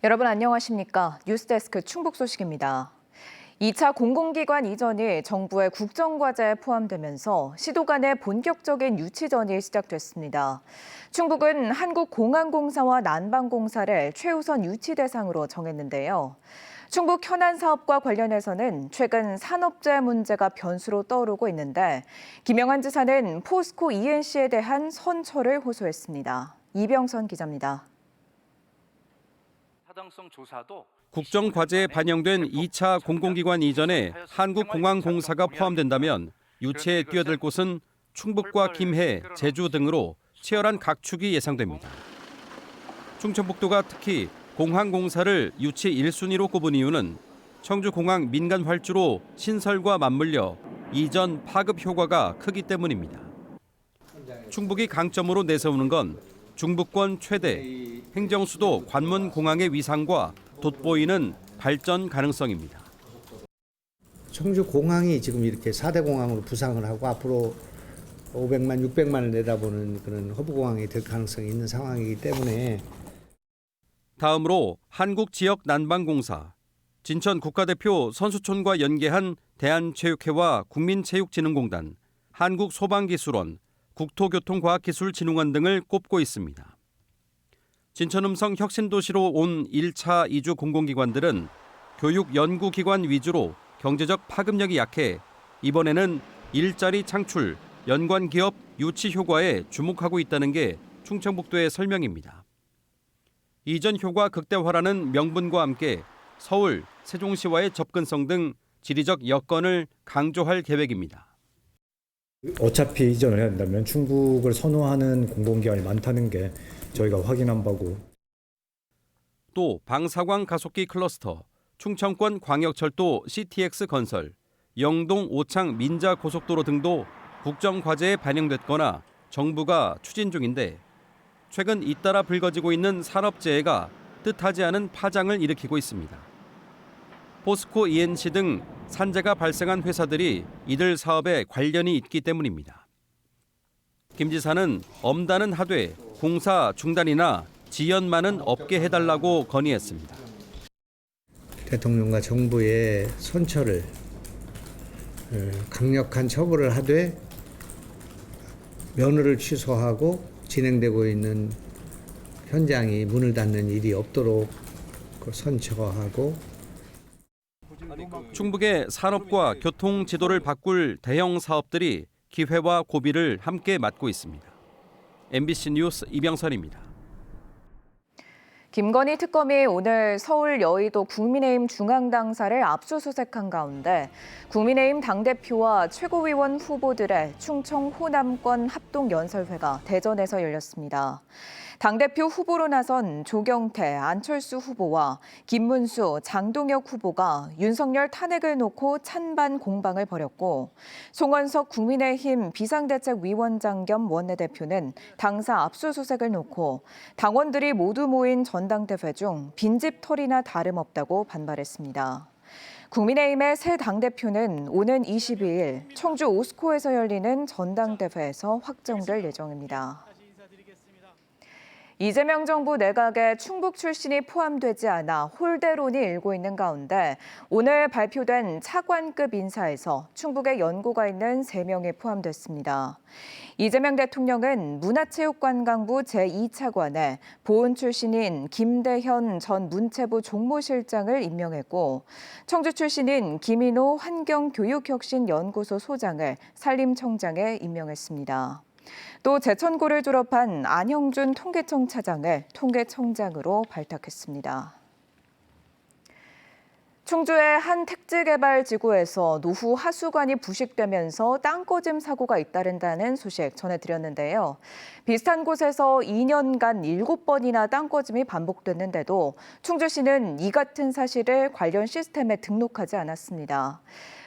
여러분 안녕하십니까? 뉴스데스크 충북 소식입니다. 2차 공공기관 이전이 정부의 국정과제에 포함되면서 시도 간의 본격적인 유치전이 시작됐습니다. 충북은 한국공항공사와 난방공사를 최우선 유치 대상으로 정했는데요. 충북 현안 사업과 관련해서는 최근 산업재해 문제가 변수로 떠오르고 있는데 김영한 지사는 포스코 ENC에 대한 선처를 호소했습니다. 이병선 기자입니다. 국정과제에 반영된 2차 공공기관 이전에 한국공항공사가 포함된다면 유치에 뛰어들 곳은 충북과 김해, 제주 등으로 치열한 각축이 예상됩니다. 충청북도가 특히 공항공사를 유치 1순위로 꼽은 이유는 청주공항 민간 활주로 신설과 맞물려 이전 파급 효과가 크기 때문입니다. 충북이 강점으로 내세우는 건 중부권 최대, 행정수도 관문공항의 위상과 돋보이는 발전 가능성입니다. 청주공항이 지금 이렇게 4대 공항으로 부상을 하고 앞으로 500만, 600만을 내다보는 그런 허브공항이 될 가능성이 있는 상황이기 때문에 다음으로 한국지역난방공사, 진천 국가대표 선수촌과 연계한 대한체육회와 국민체육진흥공단, 한국소방기술원, 국토교통과학기술진흥원 등을 꼽고 있습니다. 진천음성 혁신도시로 온 1차 이주 공공기관들은 교육연구기관 위주로 경제적 파급력이 약해 이번에는 일자리 창출, 연관기업 유치 효과에 주목하고 있다는 게 충청북도의 설명입니다. 이전 효과 극대화라는 명분과 함께 서울, 세종시와의 접근성 등 지리적 여건을 강조할 계획입니다. 어차피 이전을 해야 된다면 충북을 선호하는 공공기관이 많다는 게 저희가 확인한 바고. 또 방사광 가속기 클러스터, 충청권 광역철도 CTX 건설, 영동 오창 민자 고속도로 등도 국정과제에 반영됐거나 정부가 추진 중인데 최근 잇따라 불거지고 있는 산업재해가 뜻하지 않은 파장을 일으키고 있습니다. 포스코 ENC 등 산재가 발생한 회사들이 이들 사업에 관련이 있기 때문입니다. 김 지사는 엄단은 하되 공사 중단이나 지연만은 없게 해달라고 건의했습니다. 대통령과 정부의 선처를 강력한 처벌을 하되 면허를 취소하고 진행되고 있는 현장이 문을 닫는 일이 없도록 선처하고 충북의 산업과 교통 지도를 바꿀 대형 사업들이 기회와 고비를 함께 맞고 있습니다. MBC 뉴스 이병선입니다. 김건희 특검이 오늘 서울 여의도 국민의힘 중앙당사를 압수수색한 가운데 국민의힘 당대표와 최고위원 후보들의 충청 호남권 합동연설회가 대전에서 열렸습니다. 당대표 후보로 나선 조경태, 안철수 후보와 김문수, 장동혁 후보가 윤석열 탄핵을 놓고 찬반 공방을 벌였고 송원석 국민의힘 비상대책위원장 겸 원내대표는 당사 압수수색을 놓고 당원들이 모두 모인 전당대회 중 빈집털이나 다름없다고 반발했습니다. 국민의힘의 새 당대표는 오는 22일 청주 오스코에서 열리는 전당대회에서 확정될 예정입니다. 이재명 정부 내각에 충북 출신이 포함되지 않아 홀대론이 일고 있는 가운데 오늘 발표된 차관급 인사에서 충북의 연고가 있는 3명이 포함됐습니다. 이재명 대통령은 문화체육관광부 제2차관에 보훈 출신인 김대현 전 문체부 종무실장을 임명했고 청주 출신인 김인호 환경교육혁신연구소 소장을 산림청장에 임명했습니다. 또 제천고를 졸업한 안형준 통계청 차장을 통계청장으로 발탁했습니다. 충주의 한 택지개발지구에서 노후 하수관이 부식되면서 땅꺼짐 사고가 잇따른다는 소식 전해드렸는데요. 비슷한 곳에서 2년간 7번이나 땅꺼짐이 반복됐는데도 충주시는 이 같은 사실을 관련 시스템에 등록하지 않았습니다.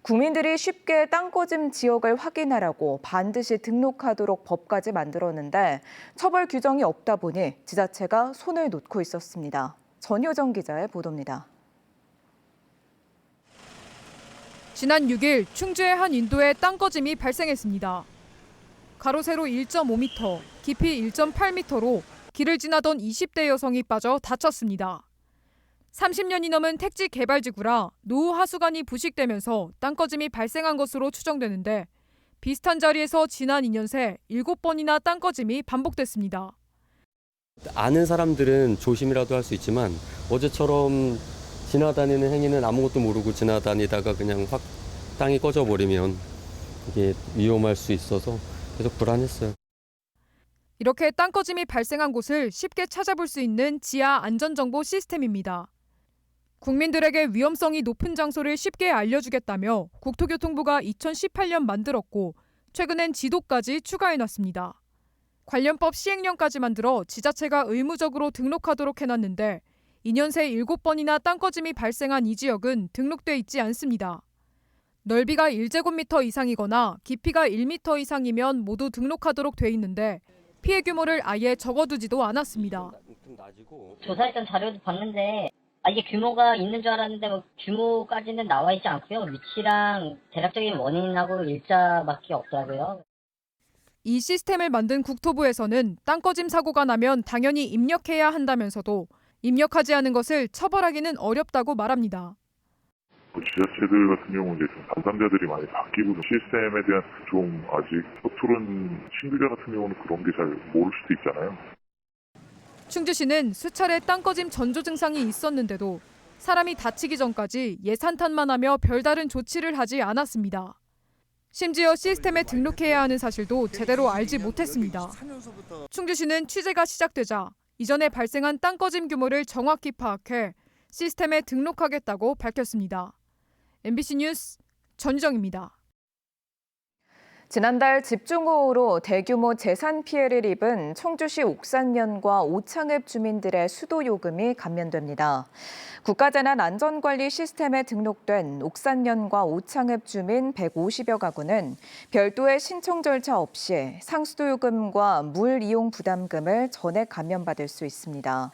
국민들이 쉽게 땅꺼짐 지역을 확인하라고 반드시 등록하도록 법까지 만들었는데 처벌 규정이 없다 보니 지자체가 손을 놓고 있었습니다. 전효정 기자의 보도입니다. 지난 6일 충주의 한 인도에 땅꺼짐이 발생했습니다. 가로 세로 1.5m, 깊이 1.8m로 길을 지나던 20대 여성이 빠져 다쳤습니다. 30년이 넘은 택지 개발지구라 노후 하수관이 부식되면서 땅꺼짐이 발생한 것으로 추정되는데 비슷한 자리에서 지난 2년 새 7번이나 땅꺼짐이 반복됐습니다. 아는 사람들은 조심이라도 할 수 있지만 어제처럼 지나다니는 행위는 아무것도 모르고 지나다니다가 그냥 확 땅이 꺼져버리면 이게 위험할 수 있어서 계속 불안했어요. 이렇게 땅꺼짐이 발생한 곳을 쉽게 찾아볼 수 있는 지하 안전정보 시스템입니다. 국민들에게 위험성이 높은 장소를 쉽게 알려주겠다며 국토교통부가 2018년 만들었고 최근엔 지도까지 추가해놨습니다. 관련법 시행령까지 만들어 지자체가 의무적으로 등록하도록 해놨는데 2년 새 7번이나 땅꺼짐이 발생한 이 지역은 등록돼 있지 않습니다. 넓이가 1제곱미터 이상이거나 깊이가 1m 이상이면 모두 등록하도록 돼 있는데 피해 규모를 아예 적어두지도 않았습니다. 조사했던 자료도 봤는데 이게 규모가 있는 줄 알았는데 규모까지는 나와 있지 않고요. 위치랑 대략적인 원인하고 일자밖에 없더라고요. 이 시스템을 만든 국토부에서는 땅꺼짐 사고가 나면 당연히 입력해야 한다면서도 입력하지 않은 것을 처벌하기는 어렵다고 말합니다. 지자체들 같은 경우는 이제 좀 담당자들이 많이 바뀌고 시스템에 대한 좀 아직 서투른 신규자 같은 경우는 그런 게 잘 모를 수도 있잖아요. 충주시는 수차례 땅꺼짐 전조 증상이 있었는데도 사람이 다치기 전까지 예산탄만 하며 별다른 조치를 하지 않았습니다. 심지어 시스템에 등록해야 하는 사실도 제대로 알지 못했습니다. 충주시는 취재가 시작되자 이전에 발생한 땅꺼짐 규모를 정확히 파악해 시스템에 등록하겠다고 밝혔습니다. MBC 뉴스 전유정입니다. 지난달 집중호우로 대규모 재산 피해를 입은 청주시 옥산면과 오창읍 주민들의 수도 요금이 감면됩니다. 국가재난안전관리 시스템에 등록된 옥산면과 오창읍 주민 150여 가구는 별도의 신청 절차 없이 상수도 요금과 물 이용 부담금을 전액 감면받을 수 있습니다.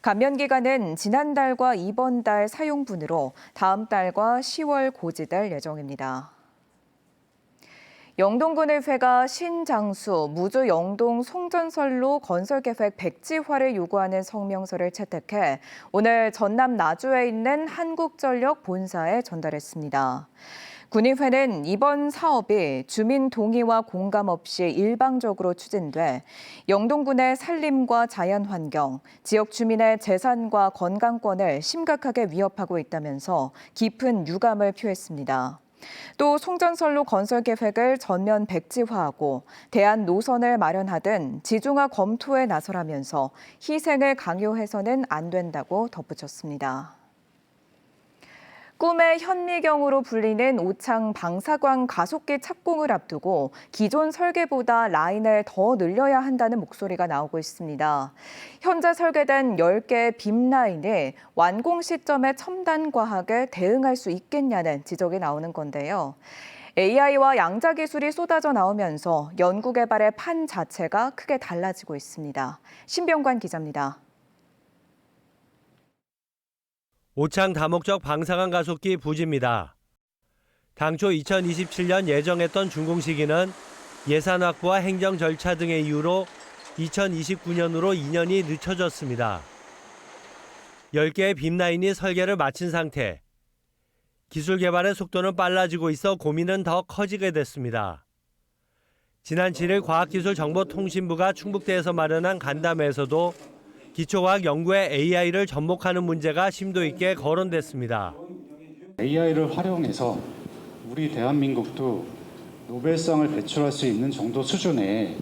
감면 기간은 지난달과 이번 달 사용분으로 다음 달과 10월 고지될 예정입니다. 영동군의회가 신장수 무주 영동 송전선로 건설계획 백지화를 요구하는 성명서를 채택해 오늘 전남 나주에 있는 한국전력 본사에 전달했습니다. 군의회는 이번 사업이 주민 동의와 공감 없이 일방적으로 추진돼 영동군의 산림과 자연환경, 지역 주민의 재산과 건강권을 심각하게 위협하고 있다면서 깊은 유감을 표했습니다. 또 송전선로 건설 계획을 전면 백지화하고 대안 노선을 마련하든 지중화 검토에 나서라면서 희생을 강요해서는 안 된다고 덧붙였습니다. 꿈의 현미경으로 불리는 오창 방사광 가속기 착공을 앞두고 기존 설계보다 라인을 더 늘려야 한다는 목소리가 나오고 있습니다. 현재 설계된 10개의 빔 라인이 완공 시점에 첨단 과학에 대응할 수 있겠냐는 지적이 나오는 건데요. AI와 양자 기술이 쏟아져 나오면서 연구개발의 판 자체가 크게 달라지고 있습니다. 신병관 기자입니다. 오창 다목적 방사광 가속기 부지입니다. 당초 2027년 예정했던 준공 시기는 예산 확보와 행정 절차 등의 이유로 2029년으로 2년이 늦춰졌습니다. 10개의 빔라인이 설계를 마친 상태. 기술 개발의 속도는 빨라지고 있어 고민은 더 커지게 됐습니다. 지난 7일 과학기술정보통신부가 충북대에서 마련한 간담회에서도 기초과학 연구에 AI를 접목하는 문제가 심도 있게 거론됐습니다. AI를 활용해서 우리 대한민국도 노벨상을 배출할 수 있는 정도 수준의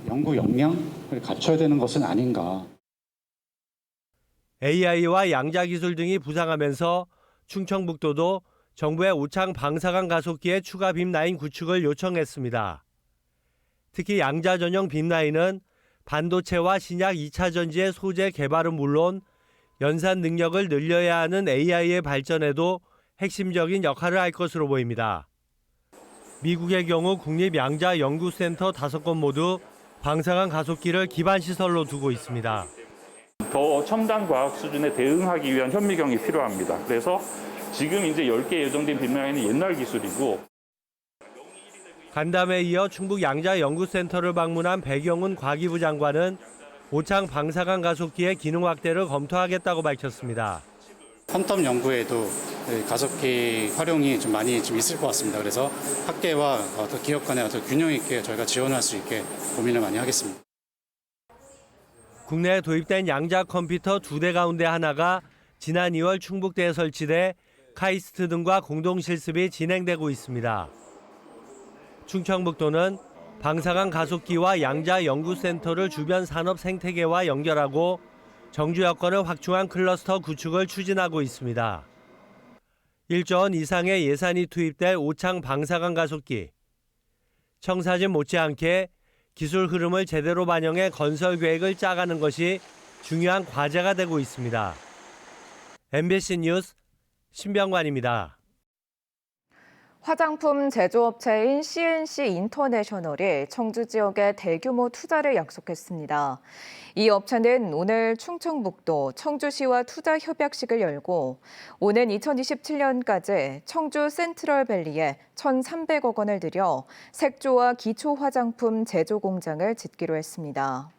연구 역량을 갖춰야 되는 것은 아닌가. AI와 양자 기술 등이 부상하면서 충청북도도 정부의 오창 방사광 가속기의 추가 빔라인 구축을 요청했습니다. 특히 양자 전용 빔라인은 반도체와 신약 2차 전지의 소재 개발은 물론 연산 능력을 늘려야 하는 AI의 발전에도 핵심적인 역할을 할 것으로 보입니다. 미국의 경우 국립양자연구센터 5곳 모두 방사광 가속기를 기반 시설로 두고 있습니다. 더 첨단 과학 수준에 대응하기 위한 현미경이 필요합니다. 그래서 지금 이제 10개 예정된 빔라인은 옛날 기술이고. 간담회에 이어 충북양자연구센터를 방문한 배경훈 과기부 장관은 오창 방사관 가속기의 기능 확대를 검토하겠다고 밝혔습니다. 퀀텀 연구에도 가속기 활용이 좀 많이 좀 있을 것 같습니다. 그래서 학계와 기업 간의 균형 있게 저희가 지원할 수 있게 고민을 많이 하겠습니다. 국내에 도입된 양자 컴퓨터 2대 가운데 하나가 지난 2월 충북대에 설치돼 카이스트 등과 공동 실습이 진행되고 있습니다. 충청북도는 방사관 가속기와 양자 연구센터를 주변 산업 생태계와 연결하고 정주 여건을 확충한 클러스터 구축을 추진하고 있습니다. 1조 원 이상의 예산이 투입될 오창 방사관 가속기. 청사진 못지않게 기술 흐름을 제대로 반영해 건설 계획을 짜가는 것이 중요한 과제가 되고 있습니다. MBC 뉴스 신병관입니다. 화장품 제조업체인 CNC 인터내셔널이 청주 지역에 대규모 투자를 약속했습니다. 이 업체는 오늘 충청북도 청주시와 투자 협약식을 열고 오는 2027년까지 청주 센트럴밸리에 1,300억 원을 들여 색조와 기초 화장품 제조 공장을 짓기로 했습니다.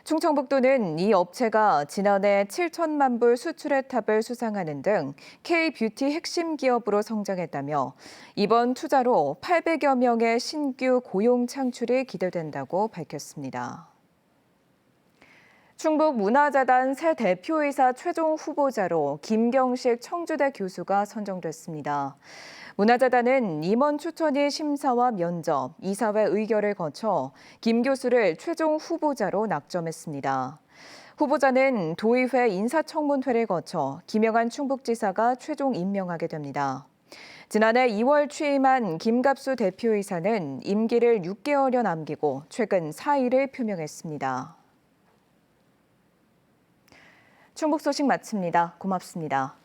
충청북도는 이 업체가 지난해 7천만 불 수출의 탑을 수상하는 등 K-뷰티 핵심 기업으로 성장했다며 이번 투자로 800여 명의 신규 고용 창출이 기대된다고 밝혔습니다. 충북문화재단 새 대표이사 최종 후보자로 김경식 청주대 교수가 선정됐습니다. 문화재단은 임원 추천이 심사와 면접, 이사회 의결을 거쳐 김 교수를 최종 후보자로 낙점했습니다. 후보자는 도의회 인사청문회를 거쳐 김영한 충북지사가 최종 임명하게 됩니다. 지난해 2월 취임한 김갑수 대표이사는 임기를 6개월여 남기고 최근 사의를 표명했습니다. 충북 소식 마칩니다. 고맙습니다.